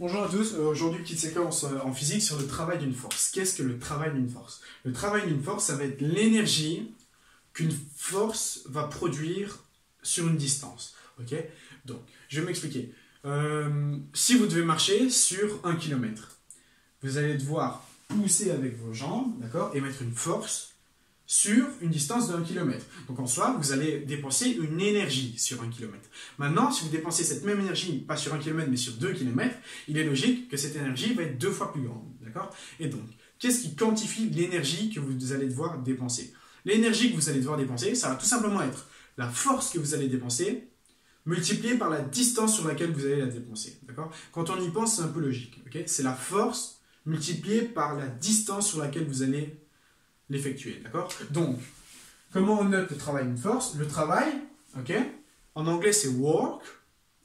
Bonjour à tous, aujourd'hui petite séquence en physique sur le travail d'une force. Qu'est-ce que le travail d'une force? Le travail d'une force, ça va être l'énergie qu'une force va produire sur une distance. Ok? Donc, je vais m'expliquer. Si vous devez marcher sur 1 km, vous allez devoir pousser avec vos jambes, d'accord, et mettre une force sur une distance de 1 km. Donc en soi, vous allez dépenser une énergie sur 1 km. Maintenant, si vous dépensez cette même énergie, pas sur 1 km, mais sur 2 km, il est logique que cette énergie va être 2 fois plus grande. D'accord? Et donc, qu'est-ce qui quantifie l'énergie que vous allez devoir dépenser? L'énergie que vous allez devoir dépenser, ça va tout simplement être la force que vous allez dépenser multipliée par la distance sur laquelle vous allez la dépenser. D'accord? Quand on y pense, c'est un peu logique. Okay? C'est la force multipliée par la distance sur laquelle vous allez l'effectuer, d'accord? Donc, comment on note le travail d'une force? Le travail, ok? En anglais, c'est work,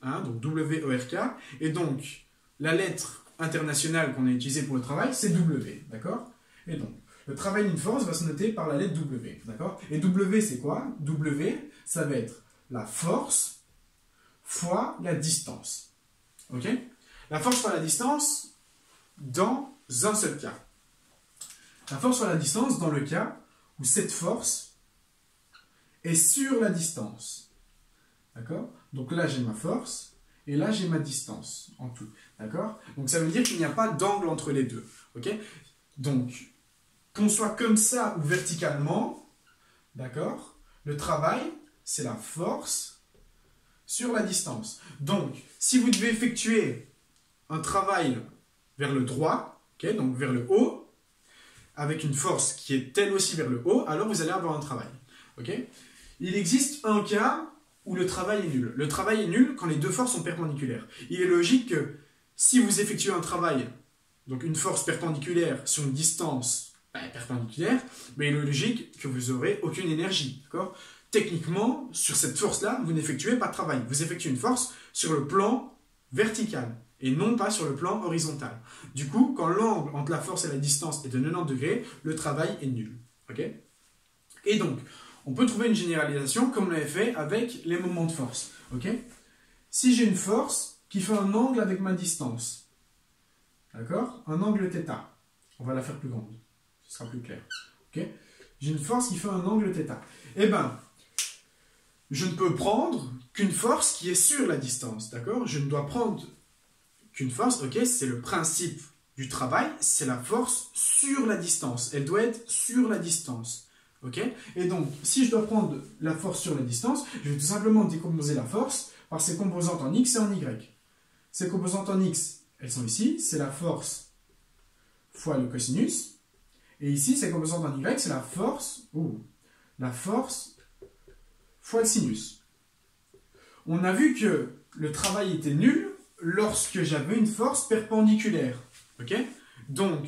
hein, donc W-O-R-K, et donc, la lettre internationale qu'on a utilisée pour le travail, c'est W, d'accord? Et donc, le travail d'une force va se noter par la lettre W, d'accord? Et W, c'est quoi? W, ça va être la force fois la distance, ok? La force fois la distance dans un seul cas. La force fois la distance dans le cas où cette force est sur la distance. D'accord? Donc là, j'ai ma force et là, j'ai ma distance en tout. D'accord? Donc ça veut dire qu'il n'y a pas d'angle entre les deux. Ok? Donc, qu'on soit comme ça ou verticalement, d'accord? Le travail, c'est la force sur la distance. Donc, si vous devez effectuer un travail vers le droit, ok, donc vers le haut, avec une force qui est elle aussi vers le haut, alors vous allez avoir un travail. Okay? Il existe un cas où le travail est nul. Le travail est nul quand les deux forces sont perpendiculaires. Il est logique que si vous effectuez un travail, donc une force perpendiculaire sur une distance perpendiculaire, mais il est logique que vous n'aurez aucune énergie. Techniquement, sur cette force-là, vous n'effectuez pas de travail. Vous effectuez une force sur le plan vertical et non pas sur le plan horizontal. Du coup, quand l'angle entre la force et la distance est de 90 degrés, le travail est nul. Okay? Et donc, on peut trouver une généralisation comme on l'avait fait avec les moments de force. Okay? Si j'ai une force qui fait un angle avec ma distance, d'accord? Un angle θ, on va la faire plus grande, ce sera plus clair. Okay? J'ai une force qui fait un angle θ. Eh bien, je ne peux prendre qu'une force qui est sur la distance, d'accord? Je ne dois prendre qu'une force, ok, c'est le principe du travail, c'est la force sur la distance. Elle doit être sur la distance. Ok? Et donc, si je dois prendre la force sur la distance, je vais tout simplement décomposer la force par ses composantes en x et en y. Ces composantes en x, elles sont ici, c'est la force fois le cosinus. Et ici, ces composantes en y, c'est la force fois le sinus. On a vu que le travail était nul lorsque j'avais une force perpendiculaire. Okay? Donc,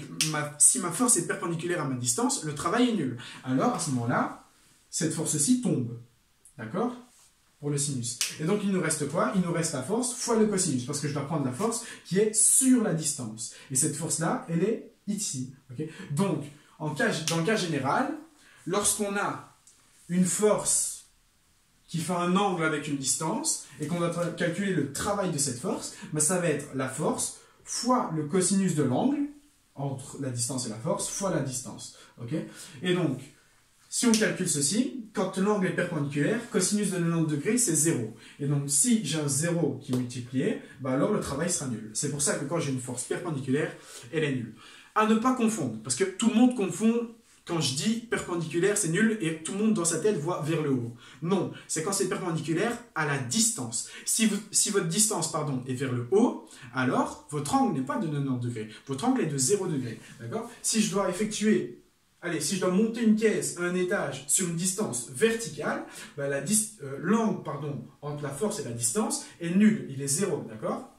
si ma force est perpendiculaire à ma distance, le travail est nul. Alors, à ce moment-là, cette force-ci tombe. D'accord? Pour le sinus. Et donc, il nous reste quoi? Il nous reste la force fois le cosinus, parce que je dois prendre la force qui est sur la distance. Et cette force-là, elle est ici. Okay? Donc, dans le cas général, lorsqu'on a une force qui fait un angle avec une distance, et qu'on doit calculer le travail de cette force, ben ça va être la force fois le cosinus de l'angle, entre la distance et la force, fois la distance. Okay? Et donc, si on calcule ceci, quand l'angle est perpendiculaire, cosinus de 90 degrés, c'est 0. Et donc, si j'ai un 0 qui est multiplié, ben alors le travail sera nul. C'est pour ça que quand j'ai une force perpendiculaire, elle est nulle. À ne pas confondre, parce que tout le monde confond. Quand je dis perpendiculaire, c'est nul et tout le monde dans sa tête voit vers le haut. Non, c'est quand c'est perpendiculaire à la distance. Si votre distance est vers le haut, alors votre angle n'est pas de 90 degrés. Votre angle est de 0 degré. D'accord? Si je dois effectuer, si je dois monter une caisse à un étage sur une distance verticale, ben l'angle entre la force et la distance est nul. Il est 0. D'accord?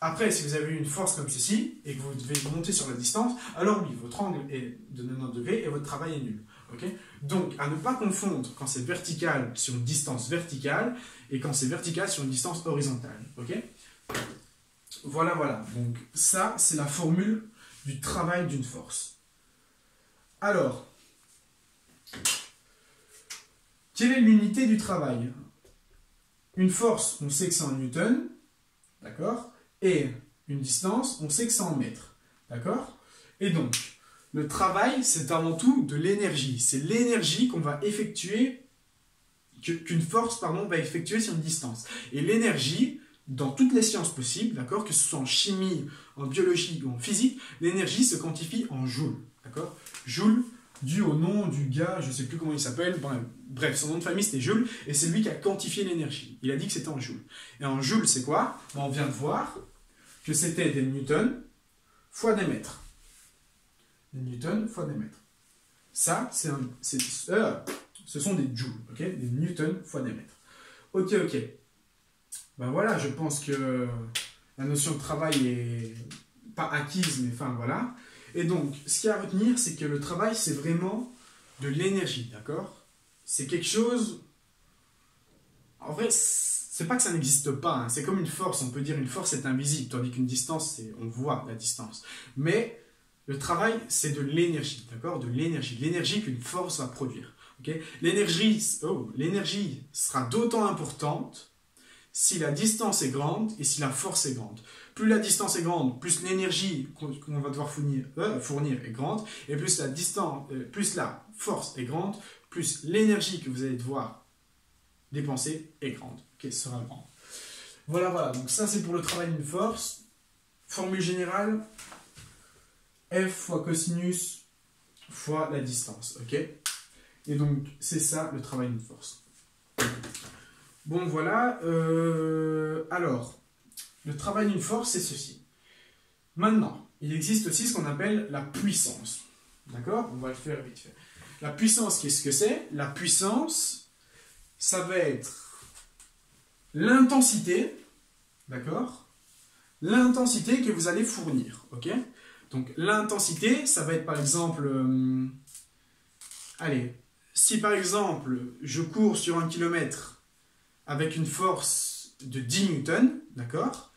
Après, si vous avez une force comme ceci, et que vous devez monter sur la distance, alors oui, votre angle est de 90 degrés et votre travail est nul. Okay? Donc, à ne pas confondre quand c'est vertical sur une distance verticale, et quand c'est vertical sur une distance horizontale. Okay? Voilà, voilà. Donc, ça, c'est la formule du travail d'une force. Alors, quelle est l'unité du travail? Une force, on sait que c'est en newton, d'accord? Et une distance, on sait que c'est en mètres. D'accord? Et donc, le travail, c'est avant tout de l'énergie. C'est l'énergie qu'on va effectuer, qu'une force, pardon, va effectuer sur une distance. Et l'énergie, dans toutes les sciences possibles, d'accord, que ce soit en chimie, en biologie ou en physique, l'énergie se quantifie en joules. D'accord? Joule, dû au nom du gars, je ne sais plus comment il s'appelle, bref, son nom de famille c'était Joule, et c'est lui qui a quantifié l'énergie. Il a dit que c'était en joules. Et en joules, c'est quoi? On vient de voir que c'était des newtons fois des mètres. Des newtons fois des mètres. Ça, ce sont des joules, ok? Des newtons fois des mètres. Ok. Ben voilà, je pense que la notion de travail est pas acquise, mais enfin voilà. Et donc, ce qu'il y a à retenir, c'est que le travail, c'est vraiment de l'énergie, d'accord? C'est quelque chose... En vrai, c'est pas que ça n'existe pas, hein. C'est comme une force, on peut dire une force est invisible, tandis qu'une distance, on voit la distance. Mais le travail, c'est de l'énergie, d'accord? De l'énergie. L'énergie qu'une force va produire. Okay? L'énergie sera d'autant importante si la distance est grande et si la force est grande. Plus la distance est grande, plus l'énergie qu'on va devoir fournir est grande, et plus la force est grande, plus l'énergie que vous allez devoir dépenser est grande, sera grande. Voilà, donc ça c'est pour le travail d'une force. Formule générale, F fois cosinus fois la distance, ok? Et donc c'est ça le travail d'une force. Bon voilà, alors, le travail d'une force c'est ceci. Maintenant, il existe aussi ce qu'on appelle la puissance. D'accord? On va le faire vite fait. La puissance, qu'est-ce que c'est? La puissance, ça va être l'intensité, d'accord? L'intensité que vous allez fournir, ok? Donc l'intensité, ça va être par exemple, allez, si par exemple je cours sur 1 km avec une force de 10 newtons, d'accord,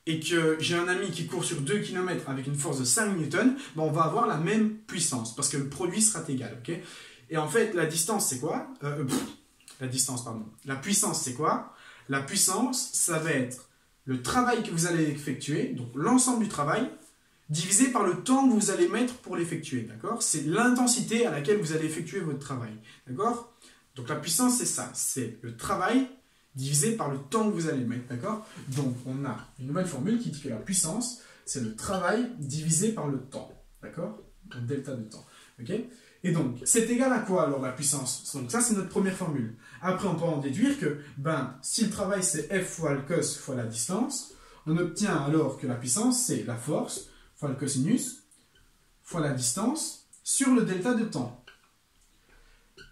et que j'ai un ami qui court sur 2 km avec une force de 5 newtons, ben on va avoir la même puissance, parce que le produit sera égal, ok? Et en fait, la distance, c'est quoi? La puissance, c'est quoi? La puissance, ça va être le travail que vous allez effectuer, donc l'ensemble du travail, divisé par le temps que vous allez mettre pour l'effectuer, d'accord? C'est l'intensité à laquelle vous allez effectuer votre travail, d'accord? Donc la puissance, c'est ça, c'est le travail divisé par le temps que vous allez mettre, d'accord? Donc on a une nouvelle formule qui dit que la puissance, c'est le travail divisé par le temps, d'accord? Donc delta de temps, ok? Et donc, c'est égal à quoi alors la puissance? Donc ça, c'est notre première formule. Après, on peut en déduire que, si le travail c'est F fois le cos fois la distance, on obtient alors que la puissance, c'est la force fois le cosinus fois la distance sur le delta de temps.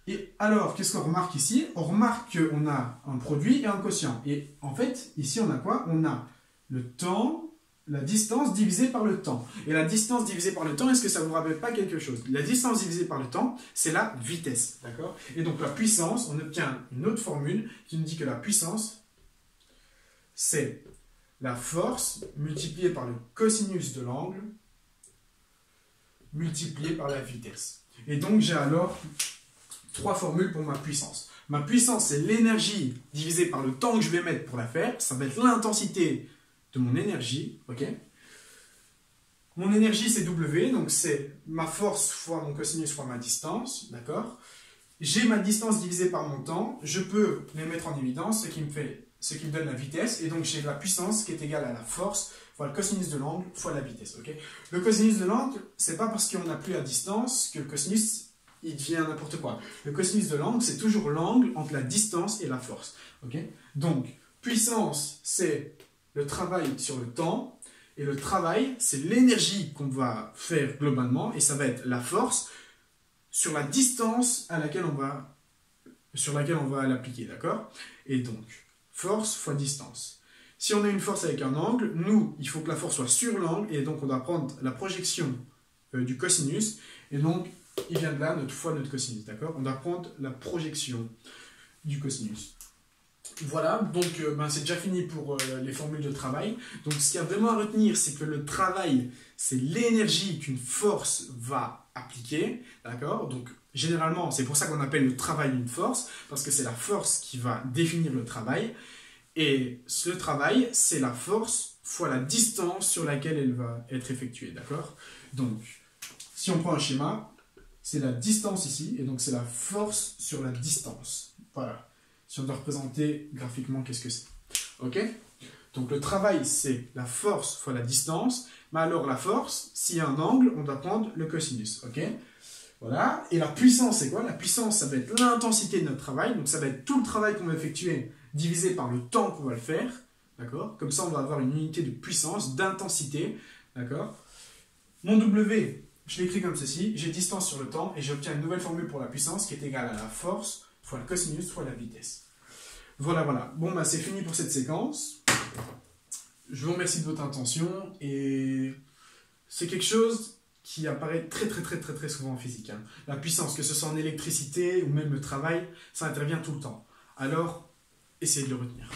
Et alors, qu'est-ce qu'on remarque ici? On remarque qu'on a un produit et un quotient. Et en fait, ici, on a quoi? On a le temps, la distance divisée par le temps. Et la distance divisée par le temps, est-ce que ça ne vous rappelle pas quelque chose? La distance divisée par le temps, c'est la vitesse. D'accord? Et donc, la puissance, on obtient une autre formule qui nous dit que la puissance, c'est la force multipliée par le cosinus de l'angle multiplié par la vitesse. Et donc, j'ai alors 3 formules pour ma puissance. Ma puissance, c'est l'énergie divisée par le temps que je vais mettre pour la faire. Ça va être l'intensité de mon énergie. Ok? Mon énergie, c'est W, donc c'est ma force fois mon cosinus fois ma distance. D'accord? J'ai ma distance divisée par mon temps. Je peux les mettre en évidence, ce qui me donne la vitesse. Et donc, j'ai la puissance qui est égale à la force fois le cosinus de l'angle fois la vitesse. Ok? Le cosinus de l'angle, c'est pas parce qu'on n'a plus la distance que le cosinus il devient n'importe quoi. Le cosinus de l'angle, c'est toujours l'angle entre la distance et la force. Okay? Donc, puissance, c'est le travail sur le temps, et le travail, c'est l'énergie qu'on va faire globalement, et ça va être la force sur la distance sur laquelle on va l'appliquer, d'accord? Et donc, force fois distance. Si on a une force avec un angle, nous, il faut que la force soit sur l'angle, et donc on doit prendre la projection du cosinus, et donc, il vient de là, notre cosinus, d'accord? On doit prendre la projection du cosinus. Voilà, donc c'est déjà fini pour les formules de travail. Donc ce qu'il y a vraiment à retenir, c'est que le travail, c'est l'énergie qu'une force va appliquer, d'accord? Donc généralement, c'est pour ça qu'on appelle le travail une force, parce que c'est la force qui va définir le travail. Et ce travail, c'est la force fois la distance sur laquelle elle va être effectuée, d'accord? Donc, si on prend un schéma, c'est la distance ici, et donc c'est la force sur la distance. Voilà. Si on doit représenter graphiquement, qu'est-ce que c'est? Ok? Donc le travail, c'est la force fois la distance, mais alors la force, s'il y a un angle, on doit prendre le cosinus, ok? Voilà. Et la puissance, c'est quoi? La puissance, ça va être l'intensité de notre travail, donc ça va être tout le travail qu'on va effectuer divisé par le temps qu'on va le faire, d'accord? Comme ça, on va avoir une unité de puissance, d'intensité, d'accord? Mon W, je l'écris comme ceci, j'ai distance sur le temps, et j'obtiens une nouvelle formule pour la puissance qui est égale à la force fois le cosinus fois la vitesse. Voilà, voilà. Bon, bah c'est fini pour cette séquence. Je vous remercie de votre attention, et c'est quelque chose qui apparaît très souvent en physique. Hein. La puissance, que ce soit en électricité ou même le travail, ça intervient tout le temps. Alors, essayez de le retenir.